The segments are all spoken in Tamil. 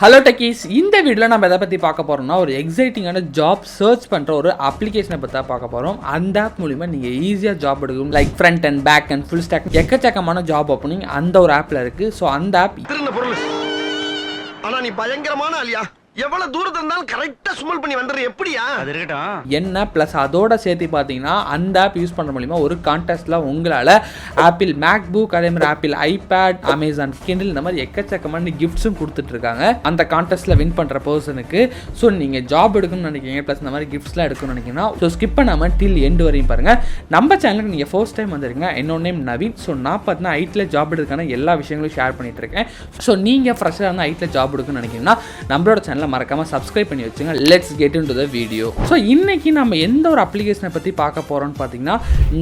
ஹலோ டெக்கீஸ், இந்த வீடியோவில் நம்ம எதை பற்றி பார்க்க போகிறோம்னா ஒரு எக்ஸைட்டிங்கான ஜாப் சர்ச் பண்ணுற ஒரு அப்ளிகேஷனை பற்றி தான் பார்க்க போகிறோம். அந்த ஆப் மூலிமா நீங்கள் ஈஸியாக ஜாப் எடுக்கும். Like front and back and full stack எக்கச்சக்கமான ஜாப் ஓப்பனிங் அந்த ஒரு ஆப்பில் இருக்குது. ஸோ அந்த ஆப் ஆனால் நீ பயங்கரமான ஆளியா, எவ்வளவு தூரத்துல இருந்தாலும் கரெக்டா ஸ்மல் பண்ணி வந்துடுற. எப்படியா அது இருக்கட்டும் என்ன ப்ளஸ் அதோட சேர்த்து பார்த்தீங்கன்னா அந்த ஆப் யூஸ் பண்ணுற மூலிமா ஒரு கான்டெஸ்ட்டில் உங்களால் ஆப்பிள் மேக்புக், அதே மாதிரி ஆப்பிள் ஐபேட், அமேசான் கிண்டில் இந்த மாதிரி எக்கச்சக்கமான கிஃப்ட்ஸும் கொடுத்துட்ருக்காங்க அந்த கான்டெஸ்ட்டில் வின் பண்ணுற பர்சனுக்கு. ஸோ நீங்கள் ஜாப் எடுக்கணும்னு நினைக்கிறீங்க ப்ளஸ் இந்த மாதிரி கிஃப்ட்ஸ்லாம் எடுக்கணும்னு நினைக்கிறீங்கன்னா ஸோ ஸ்கிப் பண்ணாமல் டில் எண்டு வரையும் பாருங்கள். நம்ம சேனலுக்கு நீங்கள் ஃபர்ஸ்ட் டைம் வந்துருங்க. என்னோட நேம் நவீன். ஸோ நான் பார்த்தீங்கன்னா ஐடியில் ஜாப் எடுக்கிறதுக்கான எல்லா விஷயங்களும் ஷேர் பண்ணிட்டு இருக்கேன். ஸோ நீங்கள் ஃப்ரெஷ்ஷாக இருந்தால் ஐடியில் ஜாப் எடுக்கணும்னு நினைக்கிறீங்கன்னா நம்மளோட சேனலை மறக்காம சப்ஸ்கிரைப் பண்ணி வச்சுங்க. Let's get into the video. So இன்னைக்கு நம்ம எந்த ஒரு அப்ளிகேஷனை பற்றி பார்க்க போகிறோம்னு பார்த்தீங்கன்னா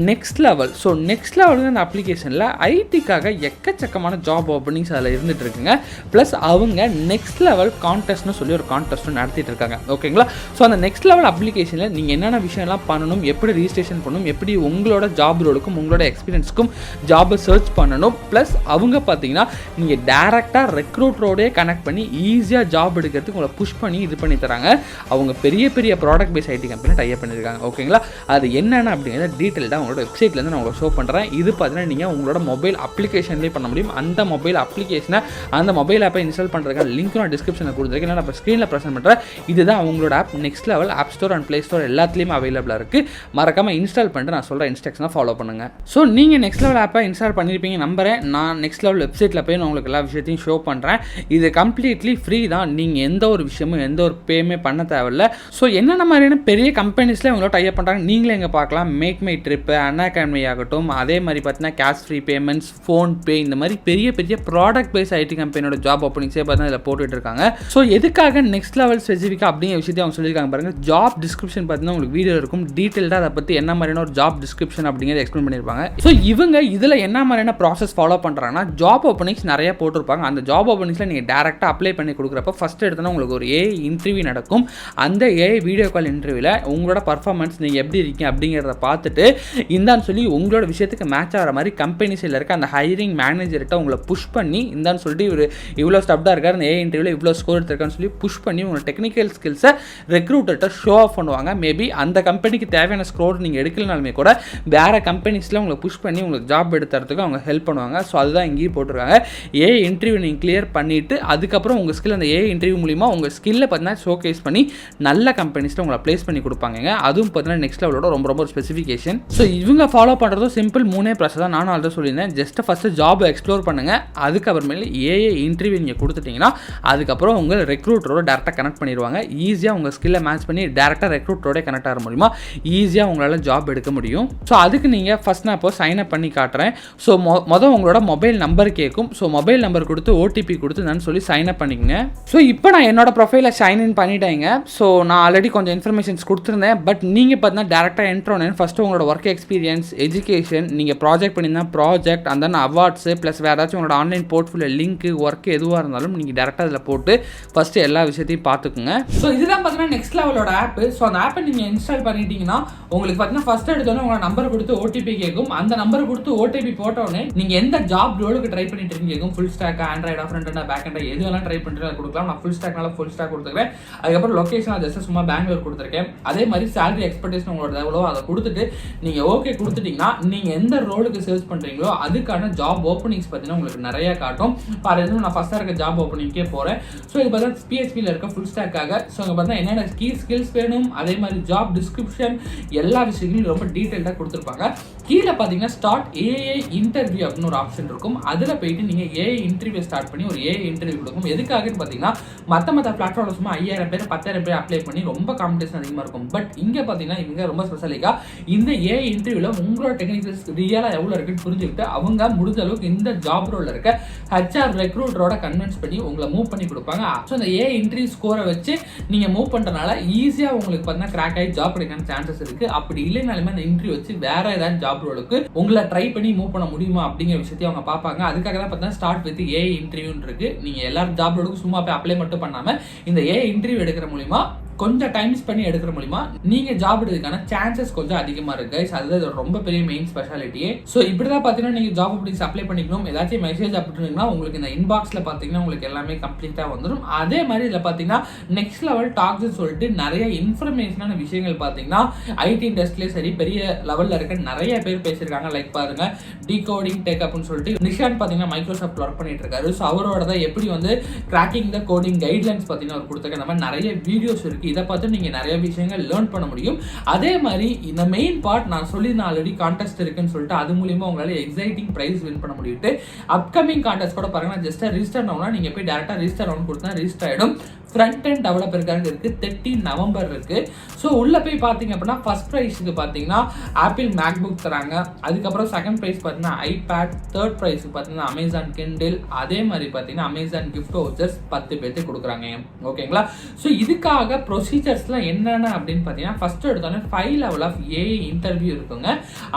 நெக்ஸ்ட் லெவல். ஸோ நெக்ஸ்ட் லெவலுக்கு அந்த அப்ளிகேஷனில் ஐடிக்காக எக்கச்சக்கமான ஜாப் ஓப்பனிங்ஸ் அதில் இருந்துட்டு இருக்குங்க. ப்ளஸ் அவங்க நெக்ஸ்ட் லெவல் கான்டெஸ்ட்னு சொல்லி ஒரு கான்டெஸ்ட்டும் நடத்திட்டு இருக்காங்க. ஓகேங்களா? ஸோ அந்த நெக்ஸ்ட் லெவல் அப்ளிகேஷனில் நீங்கள் என்னென்ன விஷயம்லாம் பண்ணணும், எப்படி ரிஜிஸ்ட்ரேஷன் பண்ணணும், எப்படி உங்களோட ஜாப் ரோலுக்கும் உங்களோட எக்ஸ்பீரியன்ஸுக்கும் ஜாபை சர்ச் பண்ணணும். ப்ளஸ் அவங்க பார்த்தீங்கன்னா நீங்கள் டேரெக்டாக ரெக்ரூட்டரோடே கனெக்ட் பண்ணி ஈஸியாக ஜாப் எடுக்கிறதுக்கு உங்களை புஷ் பண்ணி இது பண்ணி தராங்க. அவங்க பெரிய பெரிய product base IT company type பண்ணியிருக்காங்க. ஓகேங்களா? அது என்னென்ன அப்படிங்கிறத டீட்டெயில்டாக உங்களோட வெப்சைட்லேருந்து நான் உங்களுக்கு ஷோ பண்ணுறேன். இது பார்த்தீங்கன்னா நீங்கள் உங்களோட மொபைல் அப்ளிகேஷன்லேயே பண்ண முடியும். அந்த மொபைல் அப்ளிகேஷனை அந்த மொபைல் ஆப்பை இன்ஸ்டால் பண்ணுறதுக்கான லிங்க் நான் டிஸ்கிரிப்ஷனில் கொடுத்துருக்கேன். நான் இப்போ ஸ்க்ரீனில் ப்ரெசென்ட் பண்ணுறேன். இதுதான் அவங்களோட app. Next level app store and play store எல்லாத்துலேயுமே அவைலபிளாக இருக்குது. மறக்காமல் இன்ஸ்டால் பண்ணிட்டு நான் சொல்கிற இன்ஸ்ட்ரக்ஷனை ஃபாலோ பண்ணுங்கள். ஸோ நீங்கள் நெக்ஸ்ட் லெவல் ஆப்பை இன்ஸ்டால் பண்ணியிருப்பீங்க நம்புறேன். நான் நெக்ஸ்ட் லெவல் வெப்சைட்டில் போய் நான் உங்களுக்கு எல்லா விஷயத்தையும் ஷோ பண்ணுறேன். இது கம்ப்ளீட்லி ஃப்ரீ தான். நீங்கள் எந்த ஒரு விஷயமும் எந்த ஒரு பேமே பண்ண தேவையில்ல. ஸோ என்னென்ன மாதிரியான பெரிய கம்பெனிஸில் இவங்களோட டைப் பண்ணுறாங்க நீங்களே எங்கே பார்க்கலாம். மேக் மை ட்ரிப்பு, அன்அகாடமி ஆகட்டும், அதே மாதிரி பார்த்தீங்கன்னா கேஷ் ஃப்ரீ பேமெண்ட்ஸ், ஃபோன்பே, இந்த மாதிரி பெரிய பெரிய ப்ராடக்ட் பேஸ் ஐடி கம்பெனியோட ஜாப் ஓப்பனிங்ஸே பார்த்தீங்கன்னா இதில் போட்டுட்டு இருக்காங்க. ஸோ எதுக்காக நெக்ஸ்ட் லெவல் ஸ்பெசிஃபிக்காக அப்படிங்கிற விஷயத்தை அவங்க சொல்லியிருக்காங்க பாருங்கள். ஜாப் டிஸ்கிரிப்ஷன் பார்த்தீங்கன்னா உங்களுக்கு வீடியோ இருக்கும். டீட்டெயில்டாக அதை பற்றி என்ன மாதிரியான ஒரு ஜாப் டிஸ்கிரிப்ஷன் அப்படிங்கிறத எக்ஸ்பிளைன் பண்ணியிருப்பாங்க. ஸோ இவங்க இதில் என்ன மாதிரியான ப்ராசஸ் ஃபாலோ பண்ணுறாங்கன்னா ஜாப் ஓப்பனிங்ஸ் நிறைய போட்டிருப்பாங்க. அந்த ஜாப் ஓப்பனிங்ஸில் நீங்கள் டேரெக்டாக அப்ளை பண்ணி கொடுக்குறப்ப ஃபஸ்ட் எடுத்தோன்னா உங்களுக்கு ஒரு ஏஐ இன்டர்வியூ நடக்கும். அந்த ஏஐ வீடியோ கால் இன்டர்வியூவில் உங்களோட பர்ஃபார்மன்ஸ் நீங்கள் எப்படி இருக்கீங்க அப்படிங்கிறத பார்த்துட்டு இந்தான்னு சொல்லி உங்களோட விஷயத்துக்கு மேட்ச் ஆகிற மாதிரி கம்பெனி சைடில் இருக்க அந்த ஹைரிங் மேனேஜர்கிட்ட உங்களை புஷ் பண்ணி இந்தான்னு சொல்லிட்டு இவர் இவ்வளோ ஸ்டப்டாக இருக்கார், அந்த ஏஐ இன்டர்வியூவில் இவ்வளோ ஸ்கோர் எடுத்திருக்கான்னு சொல்லி புஷ் பண்ணி உங்களோட டெக்னிக்கல் ஸ்கில்ஸை ரெக்ரூட்டர்கிட்ட ஷோ ஆஃப் பண்ணுவாங்க. மேபி அந்த கம்பெனிக்கு தேவையான ஸ்கோர் நீங்கள் எடுக்கலனாலுமே கூட வேறு கம்பெனிஸில் உங்களை புஷ் பண்ணி உங்களுக்கு ஜாப் எடுத்துறதுக்கு அவங்க ஹெல்ப் பண்ணுவாங்க. ஸோ அதுதான் இங்கேயும் போட்டிருக்காங்க. ஏஐ இன்டர்வியூ நீங்கள் கிளியர் பண்ணிவிட்டு அதுக்கப்புறம் உங்கள் ஸ்கில் அந்த ஏஐ இன்டர்வியூ மூலிமா உங்கள் ஸ்கில்லை பார்த்தீங்கன்னா ஷோகேஸ் பண்ணி நல்ல கம்பெனிஸில் உங்களை ப்ளேஸ் பண்ணி கொடுப்பாங்க. அதுவும் பார்த்தீங்கன்னா நெக்ஸ்ட் லெவலோட ரொம்ப ரொம்ப ஸ்பெசிஃபிகேஷன். ஸோ இவங்க ஃபாலோ பண்ணுறதும் சிம்பிள் 3 ப்ராசஸ் தான். நானும் ஆல்ரெடி சொல்லியிருந்தேன். ஜஸ்ட் ஃபஸ்ட்டு ஜாப் எக்ஸ்ப்ளோர் பண்ணுங்கள். அதுக்கப்புறமேலே ஏஐ இன்டர்வியூ நீங்கள் கொடுத்துட்டிங்கன்னா அதுக்கப்புறம் உங்கள் ரெக்ரூட்டரோட டேரெக்டாக கனெக்ட் பண்ணிடுவாங்க. ஈஸியாக உங்கள் ஸ்கில்லை மேட்ச் பண்ணி டேரெக்டாக ரெக்ரூட்டரோட கனெக்ட் ஆகிற மூலிமா ஈஸியாக உங்களால் ஜாப் எடுக்க முடியும். ஸோ அதுக்கு நீங்கள் ஃபஸ்ட் நான் இப்போ சைன் அப் பண்ணி காட்டுறேன். ஸோ மொதல் உங்களோட மொபைல் நம்பர் கேட்கும். ஸோ மொபைல் நம்பர் கொடுத்து ஓடிபி கொடுத்து நான் சொல்லி சைன் அப் பண்ணிக்கங்க. ஸோ இப்போ நான் என்னோட ப்ரொஃபைலை சைன் இன் பண்ணிட்டேங்க. ஸோ நான் ஆல்ரெடி கொஞ்சம் இன்ஃபர்மேஷன்ஸ் கொடுத்துருந்தேன். பட் நீங்கள் பார்த்தீங்கன்னா டேரெக்டாக என்ட்ரு ஆனேன். ஃபஸ்ட்டு உங்களோட ஒர்க் எக்ஸ்பீரியன்ஸ், எஜுகேஷன், நீங்கள் ப்ராஜெக்ட் பண்ணியிருந்தால் ப்ராஜெக்ட், அந்த அவார்ட்ஸு ப்ளஸ் வேறு ஏதாச்சும் உங்களோட ஆன்லைன் போர்ட்ஃபோலியோ லிங்க் ஒர்க் எதுவாக இருந்தாலும் நீங்கள் டேரெக்டாக அதில் போட்டு ஃபஸ்ட்டு எல்லா விஷயத்தையும் பார்த்துக்குங்க. ஸோ இதுதான் பார்த்தீங்கன்னா நெக்ஸ்ட் லெவலோட ஆப். ஸோ அந்த ஆப்பை நீங்கள் இன்ஸ்டால் பண்ணிட்டீங்கன்னா உங்களுக்கு பார்த்தீங்கன்னா ஃபஸ்ட் எடுத்தோன்னே உங்களோட நம்பர் கொடுத்து ஓடிபி கேட்கும். அந்த நம்பர் கொடுத்து ஓடிபி போட்டோடனே நீங்கள் எந்த ஜாப் ரோலுக்கு ட்ரை பண்ணிட்டு இருக்கீங்க கேட்கும். ஃபுல் ஸ்டாக், ஆண்ட்ராய்டா, ஃப்ரண்ட் அண்ட் பேக் அண்ட் எது வேணாலும் ட்ரை பண்ணிட்டு கொடுக்கலாம். நான் ஃபுல் ஸ்டாக்னால ஃபுல் ஸ்டாக் கொடுத்துருக்கேன். அதுக்கப்புறம் லொக்கேஷன் ஜஸ்ட் சும்மா பெங்களூர் கொடுத்துருக்கேன். அதே மாதிரி சேலரி எக்ஸ்பெக்டேஷன் உங்களோட எவ்வளோ அதை கொடுத்துட்டு நீங்கள் ஓகே கொடுத்துட்டீங்கன்னா நீங்கள் எந்த ரோலுக்கு சர்ச் பண்ணுறீங்களோ அதுக்கான ஜாப் ஓப்பனிங்ஸ் பார்த்தீங்கன்னா உங்களுக்கு நிறைய காட்டும். ஃபார் எக்ஸாம்பிள் நான் ஃபஸ்ட்டாக இருக்க ஜாப் ஓப்பனிங்கே போகிறேன். ஸோ இது பார்த்தா பிஹெச்பியில் இருக்க ஃபுல் ஸ்டாக்காக. ஸோ அங்கே பார்த்தா என்னென்ன ஸ்கில்ஸ் வேணும், அதே மாதிரி ஜாப் டிஸ்கிரிப்ஷன் எல்லா விஷயங்களும் ரொம்ப டீட்டெயில்டாக கொடுத்துருப்பாங்க. கீழே பார்த்தீங்கன்னா ஸ்டார்ட் ஏஐ இன்டர்வியூ அப்படின்னு ஒரு ஆப்ஷன் இருக்கும். அதில் போயிட்டு நீங்கள் ஏஐ இன்டர்வியூ ஸ்டார்ட் பண்ணி ஒரு ஏஐ இன்டர்வியூ கொடுக்கும். எதுக்காகன்னு பார்த்தீங்கன்னா மற்ற பிளாட்ஃபார்மில் சும்மா 5000 பேர் 10,000 பேர் அப்ளை பண்ணி ரொம்ப காம்படிஷன் அதிகமாக இருக்கும். பட் இங்கே பார்த்தீங்கன்னா இவங்க ரொம்ப ஸ்பெஷலிக்காக இந்த ஏஐ இன்டர்வியூவில் உங்களோட டெக்னிக்கல்ஸ் ரியலாக எவ்வளோ இருக்குன்னு புரிஞ்சுக்கிட்டு அவங்க முடிஞ்ச அளவுக்கு இந்த ஜாப் ரோலில் இருக்க ஹெச்ஆர் ரெக்ரூட்டரோட கன்வின்ஸ் பண்ணி உங்களை மூவ் பண்ணி கொடுப்பாங்க. ஸோ இந்த ஏஐ இன்டர்வியூ ஸ்கோரை வச்சு நீங்கள் மூவ் பண்ணுறதுனால ஈஸியாக உங்களுக்கு பார்த்தீங்கன்னா கிராக் ஆகி ஜாப் கிடைக்கான சான்சஸ் இருக்குது. அப்படி இல்லைனாலுமே அந்த இன்டர்வியூ வச்சு வேற ஏதாவது ஜாப் ரோலுக்கு உங்களை ட்ரை பண்ணி மூவ் பண்ண முடியுமா அப்படிங்கிற விஷயத்தையும் அவங்க பார்ப்பாங்க. அதுக்காக தான் பார்த்தீங்கன்னா ஸ்டார்ட் வித் ஏஐ இன்டர்வியூன்னு இருக்குது. நீங்கள் எல்லாரும் ஜாப் ரோலுக்கு சும்மா போய் அப்ளை மட்டும் பண்ணாமல் இந்த ஏஐ இன்டர்வியூ எடுக்கிற மூலிமா கொஞ்சம் டைம் பண்ணி எடுக்கிற மூலியமா நீங்க ஜாப் எடுக்கிறதுக்கான சான்சஸ் கொஞ்சம் அதிகமா இருக்கு கைஸ். அதுதான் ரொம்ப பெரிய மெயின் ஸ்பெஷாலிட்டியே. ஸோ இப்படிதான் பார்த்தீங்கன்னா நீங்க ஜாப் அப்படி அப்ளை பண்ணிக்கணும். ஏதாச்சும் மெசேஜ் அப்படின்னா உங்களுக்கு இந்த இன்பாக்ஸ்ல பார்த்தீங்கன்னா உங்களுக்கு எல்லாமே கம்ப்ளீட்டா வந்துடும். அதே மாதிரி இதில் பார்த்தீங்கன்னா நெக்ஸ்ட் லெவல் டாக்ஸ் சொல்லிட்டு நிறைய இன்ஃபர்மேஷனான விஷயங்கள் பார்த்தீங்கன்னா ஐடி இண்டஸ்ட்ரியிலே சரி பெரிய லெவலில் இருக்க நிறைய பேர் பேசியிருக்காங்க. லைக் பாருங்க டிகோடிங் டெக் அப்படின்னு சொல்லிட்டு நிஷான் பார்த்தீங்கன்னா மைக்ரோசாஃப்ட் ஒர்க் பண்ணிட்டு இருக்காரு. ஸோ அவரோட தான் எப்படி வந்து கிராக்கிங் த கோடிங் கைட்லைன்ஸ் பார்த்தீங்கன்னா அவர் கொடுத்துருக்க இந்த மாதிரி நிறைய வீடியோஸ் இருக்கு. இதை பார்த்து நீங்க நிறைய விஷயங்கள் லேர்ன் பண்ண முடியும். அதே மாதிரி இந்த மெயின் பார்ட் நான் சொல்லியிருந்தேன் ஆல்ரெடி கான்டெஸ்ட் இருக்குன்னு சொல்லிட்டு அது மூலியமா உங்களால எக்ஸைட்டிங் பிரைஸ் வின் பண்ண முடியுது. அப்கமிங் கான்டெஸ்ட் கூட பாருங்க ஜஸ்ட் ரிஜிஸ்டர் ஆகணும்னா நீங்க போய் டேரக்டா ரிஜிஸ்டர் ஆகணும் கொடுத்தா ரிஜிஸ்டர் ஆயிடும். ஃப்ரண்ட் அண்ட் டெவலப்பருக்காக இருக்கு 30 நவம்பர் இருக்கு. ஸோ உள்ள போய் பார்த்தீங்க அப்படின்னா ஃபர்ஸ்ட் ப்ரைஸுக்கு பார்த்தீங்கன்னா ஆப்பிள் மேக்புக் தராங்க. அதுக்கப்புறம் செகண்ட் ப்ரைஸ் பார்த்தீங்கன்னா ஐபேட், தேர்ட் ப்ரைஸுக்கு பார்த்தீங்கன்னா அமேசான் கிண்டில், அதே மாதிரி பார்த்தீங்கன்னா அமேசான் கிஃப்ட் வவுச்சர்ஸ் 10 பேருக்கு கொடுக்குறாங்க. ஓகேங்களா? ஸோ இதுக்காக ப்ரொசீஜர்ஸ்லாம் என்னென்ன அப்படின்னு பார்த்தீங்கன்னா ஃபர்ஸ்ட் எடுத்தோன்னே 5 லெவல் ஆஃப் ஏஐ இன்டர்வியூ இருக்குங்க.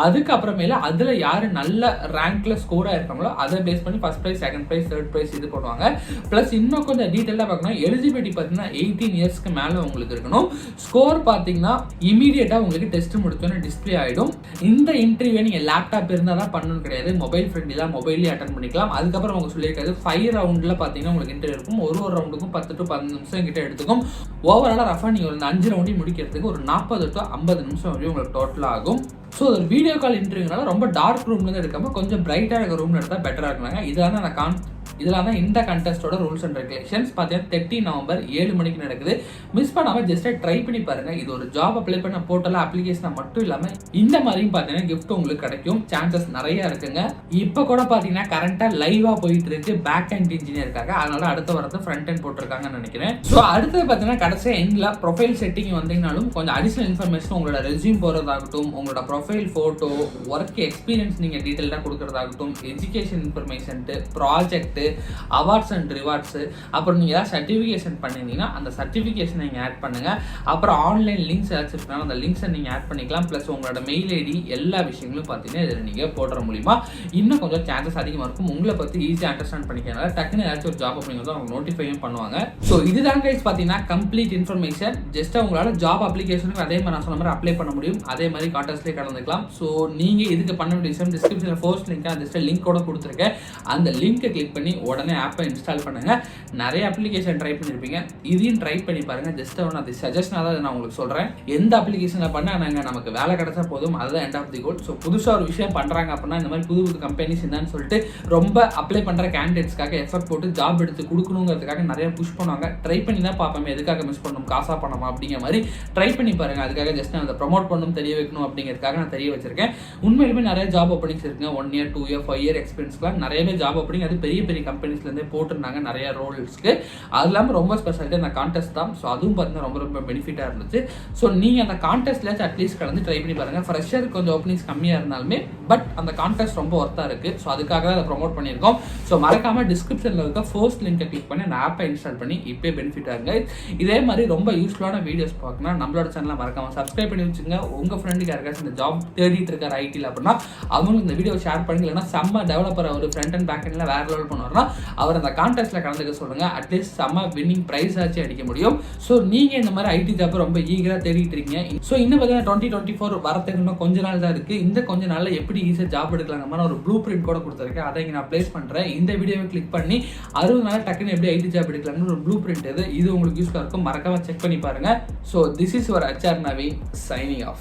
அதுக்கப்புறமேல அதில் யார் நல்ல ரேங்க்ல ஸ்கோராக இருக்காங்களோ அதை பேஸ் பண்ணி first prize, second prize, third prize இது பண்ணுவாங்க. ப்ளஸ் இன்னும் கொஞ்சம் டீட்டெயிலாக பார்க்கணும் எலிஜிபிலிட்டி பார்த்தீங்கன்னா 18 இயர்ஸ்க்கு மேலே உங்களுக்கு இருக்கணும். ஸ்கோர் பார்த்தீங்கன்னா இமீடியட்டாக உங்களுக்கு டெஸ்ட் முடிச்சோன்னு டிஸ்பிளே ஆகிடும். இந்த இன்டர்வியூ நீங்கள் லேப்டாப் இருந்தால் தான் பண்ணணும் கிடையாது. மொபைல் ஃப்ரெண்ட்லி தான், மொபைல்லேயே அட்டன் பண்ணிக்கலாம். அதுக்கப்புறம் அவங்க சொல்லியிருக்காது 5 ரவுண்டில் பார்த்தீங்கன்னா உங்களுக்கு இன்டர்வியூ இருக்கும். ஒரு ரவுண்டுக்கும் 10 to 15 நிமிஷம் கிட்ட எடுத்துக்கும். ஓவராலாக ரஃபாக நீங்கள் ஒரு 5 ரவுண்டையும் முடிக்கிறதுக்கு ஒரு 40 to 50 நிமிஷம் வரையும் உங்களுக்கு டோட்டலாக ஆகும். ஸோ ஒரு வீடியோ கால் இன்டர்வியூனால ரொம்ப டார்க் ரூம்லேருந்து எடுக்காமல் கொஞ்சம் பிரைட்டாக இருக்க ரூமில் எடுத்தால் பெட்டராக இருக்குங்க. இதெல்லாம் தான் இந்த கண்டெஸ்டோட ரூல்ஸ் அண்ட் ரெகுலேஷன்ஸ். பார்த்தீங்கன்னா 30 நவம்பர் 7 மணிக்கு நடக்குது. மிஸ் பண்ணாமல் ஜஸ்ட் ட்ரை பண்ணி பாருங்க. இது ஒரு ஜாப் அப்ளை பண்ண போர்ட்டல் அப்ளிகேஷன் மட்டும் இல்லாமல் இந்த மாதிரியும் பார்த்தீங்கன்னா கிஃப்ட் உங்களுக்கு கிடைக்கும். சான்சஸ் நிறைய இருக்குங்க. இப்போ கூட பார்த்தீங்கன்னா கரண்டாக லைவாக போயிட்டு இருக்கு பேக் அண்ட் இன்ஜினியருக்காக. அதனால அடுத்த வரது ஃப்ரண்ட் அண்ட் போட்டிருக்காங்கன்னு நினைக்கிறேன். ஸோ அடுத்தது பார்த்தீங்கன்னா கடைசி எண்டில் ப்ரொஃபைல் செட்டிங் வந்தீங்கனாலும் கொஞ்சம் அடிஷனல் இன்ஃபர்மேஷன் உங்களோட ரெஸ்யூம் போகிறதாகட்டும், உங்களோட ப்ரொஃபைல் ஃபோட்டோ, ஒர்க் எக்ஸ்பீரியன்ஸ் நீங்கள் டீட்டெயிலாக கொடுக்குறதாகட்டும், education information, project, awards and rewards, அப்புறம் நீங்கள் ஏதாவது சர்டிஃபிகேஷன் பண்ணியிருந்தீங்கன்னா அந்த சர்டிஃபிகேஷனை நீங்கள் ஆட் பண்ணுங்கள். அப்புறம் ஆன்லைன் லிங்க்ஸ் ஏதாச்சும் இருக்குன்னா அந்த லிங்க்ஸை நீங்கள் ஆட் பண்ணிக்கலாம். ப்ளஸ் உங்களோட மெயில் ஐடி எல்லா விஷயங்களும் பார்த்தீங்கன்னா இதில் நீங்கள் போடுற மூலிமா இன்னும் கொஞ்சம் சான்சஸ் அதிகமாக இருக்கும். உங்களை பற்றி ஈஸியாக அண்டர்ஸ்டாண்ட் பண்ணிக்கிறதுனால டக்குன்னு ஏதாச்சும் ஒரு ஜாப் அப்படிங்கிறது அவங்க நோட்டிஃபையும் பண்ணுவாங்க. ஸோ இதுதான் கைஸ் பார்த்தீங்கன்னா கம்ப்ளீட் இன்ஃபர்மேஷன். ஜஸ்ட் உங்களால் ஜாப் அப்ளிகேஷனுக்கு அதே மாதிரி நான் சொன்ன மாதிரி அப்ளை பண்ண முடியும். அதே மாதிரி கான்டெஸ்ட்லேயே கலந்துக்கலாம். ஸோ நீங்கள் இதுக்கு பண்ண வேண்டிய விஷயம் டிஸ்கிரிப்ஷனில் ஃபர்ஸ்ட் லிங்காக ஜஸ்ட் லிங்கோட கொடுத்துருக்கேன். அந்த லிங்கை கிளிக் பண்ணி உடனே ஆப்பை இன்ஸ்டால் பண்ணுங்க. நிறைய அப்ளிகேஷன் ட்ரை பண்ணிருப்பீங்க, இதையும் ட்ரை பண்ணி பாருங்க. ஜஸ்ட் அது சஜஷனாக தான் நான் உங்களுக்கு சொல்றேன். எந்த அப்ளிகேஷனில் பண்ணா நமக்கு வேலை கிடைச்சா போதும், அதுதான் end of the goal. So புதுசாக ஒரு விஷயம் பண்றாங்க அப்படின்னா இந்த மாதிரி புது புது கம்பெனிஸ் என்னன்னு சொல்லிட்டு ரொம்ப அப்ளை பண்ற கேண்டிடேட்ஸ்க்காக எஃபர்ட் போட்டு ஜாப் எடுத்து கொடுக்கணுங்கிறதுக்காக நிறைய புஷ் பண்ணுவாங்க. ட்ரை பண்ணி தான் பார்ப்போம் எதுக்காக மிஸ் பண்ணணும், காசா பண்ணமா அப்படிங்கிற மாதிரி ட்ரை பண்ணி பாருங்க. அதுக்காக ஜஸ்ட் நான் அதை ப்ரொமோட் பண்ணணும், தெரிய வைக்கணும் அப்படிங்கிறதுக்காக நான் தெரிய வச்சிருக்கேன். உண்மையிலுமே நிறைய ஜாப் ஓப்பனிங்ஸ் இருக்குங்க. 1 year 2 year 5 year எக்ஸ்பீரியன்ஸ்லாம் நிறையவே ஜாப் ஓப்பனிங் அது பெரிய பெரிய கம்பெனிஸ்லேருந்தே போட்டிருந்தாங்க நிறைய ரோல்ஸ்க்கு. அது இல்லாமல் ரொம்ப ஸ்பெஷாலிட்டி அந்த கான்டெஸ்ட் தான். ஸோ அதுவும் பார்த்தீங்கன்னா ரொம்ப ரொம்ப பெனிஃபிட்டாக இருந்துச்சு. ஸோ நீங்கள் அந்த கான்டெஸ்ட்லேயாச்சும் அட்லீஸ்ட் கலந்து ட்ரை பண்ணி பாருங்கள். ஃப்ரெஷர் கொஞ்சம் ஓப்பனிங்ஸ் கம்மியாக இருந்தாலுமே பட் அந்த கான்டெஸ்ட் ரொம்ப ஒர்த்தாக இருக்குது. ஸோ அதுக்காக தான் அதை ப்ரொமோட் பண்ணியிருக்கோம். ஸோ மறக்காமல் டிஸ்கிரிப்ஷனில் இருக்க ஃபர்ஸ்ட் லிங்கை கிளிக் பண்ணி அந்த ஆப்பை இன்ஸ்டால் பண்ணி இப்போயே பெனிஃபிட் ஆகுங்க. இதே மாதிரி ரொம்ப யூஸ்ஃபுல்லான வீடியோஸ் பார்க்கணும் நம்மளோட சேனலை மறக்காமல் சப்ஸ்கிரைப் பண்ணி வச்சுங்க. உங்கள் ஃப்ரெண்டுக்கு யாருக்காச்சும் இந்த ஜாப் தேடிட்டு இருக்கார் ஐடியில் அப்படின்னா அவங்களுக்கு இந்த வீடியோ ஷேர் பண்ணி, இல்லைன்னா செம்ம டெவலப்பர் அவர் ஃப்ரண்ட் அண்ட் பேக் எண்டில் வேறு லெவல் பண்ணுவார்னா அவர் அந்த கான்டெஸ்ட்ல கலந்துக்க சொல்லுங்க. அட்லீஸ்ட் செம்ம வின்னிங் பிரைஸ் ஆச்சு அடிக்க முடியும். ஸோ நீங்க இந்த மாதிரி ஐடி ஜாப் ரொம்ப ஈகரா தேடிட்டு இருக்கீங்க. ஸோ இன்னும் பார்த்தீங்கன்னா 2024 வரத்துக்கு இன்னும் கொஞ்ச நாள் தான் இருக்கு. இந்த கொஞ்ச நாள்ல எப்படி ஈஸியாக ஜாப் எடுக்கலாம் மாதிரி ஒரு ப்ளூ பிரிண்ட் கூட கொடுத்துருக்கேன். அதை நான் பிளேஸ் பண்றேன். இந்த வீடியோவை கிளிக் பண்ணி 60 நாள் டக்குன்னு எப்படி ஐடி ஜாப் எடுக்கலாம்னு ஒரு ப்ளூ பிரிண்ட் இது உங்களுக்கு யூஸ்ஃபுல்லாக இருக்கும். மறக்காம செக் பண்ணி பாருங்க. So this is your HR Naveen signing off.